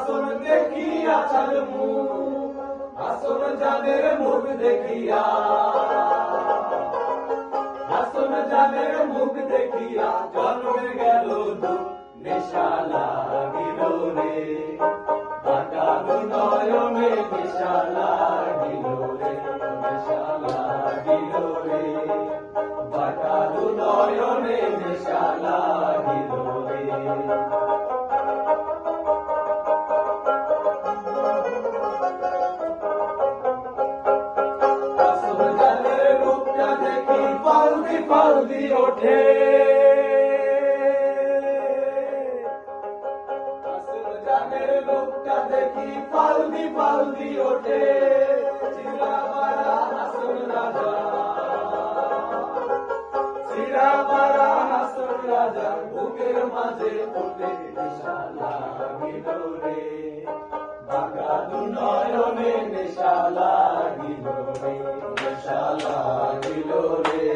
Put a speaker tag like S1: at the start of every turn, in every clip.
S1: হাসন দেখিয়া চাল মুখ, হাসন জানের মুখ দেখিয়া, হাসন জানের মুখ দেখিয়া জন্মে গেল দুঃখ, নেশা লাগিল রে, বাঁকা দু নয়নে নেশা লাগিল রে, নেশা লাগিল রে, বাঁকা দু নয়নে নেশা লাগিল রে। হাসন জানের রূপটা দেখি ফালদি ফালদি ওঠে, হাসন জানের রূপটা দেখি ফালদি ফালদি ওঠে, চিরাবারা হাসন রাজা, চিরাবারা হাসন রাজা বুকের মাঝে ফুটে নেশা লাগিল রে, বাঁকা দু নয়নে নেশা লাগিল রে, নেশা লাগিল রে,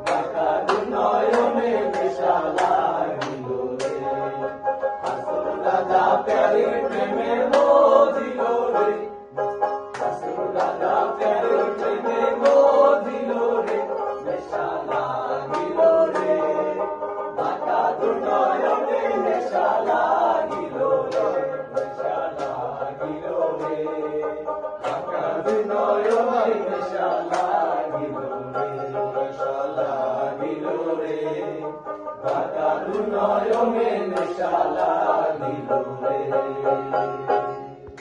S1: বাঁকা দু নয়নে নেশা লাগিল রে। হাসন রাজা প্যারির প্রেমে মজিল রে, হাসন রাজা প্যারির প্রেমে মজিল রে, নেশা লাগিল রে, বাঁকা দু নয়নে নেশা লাগিল রে, নেশা লাগিল রে, বাঁকা দু নয়নে নেশা লাগিল রে, নেশা লাগিল রে, বাঁকা দু নয়নে নেশা লাগিল।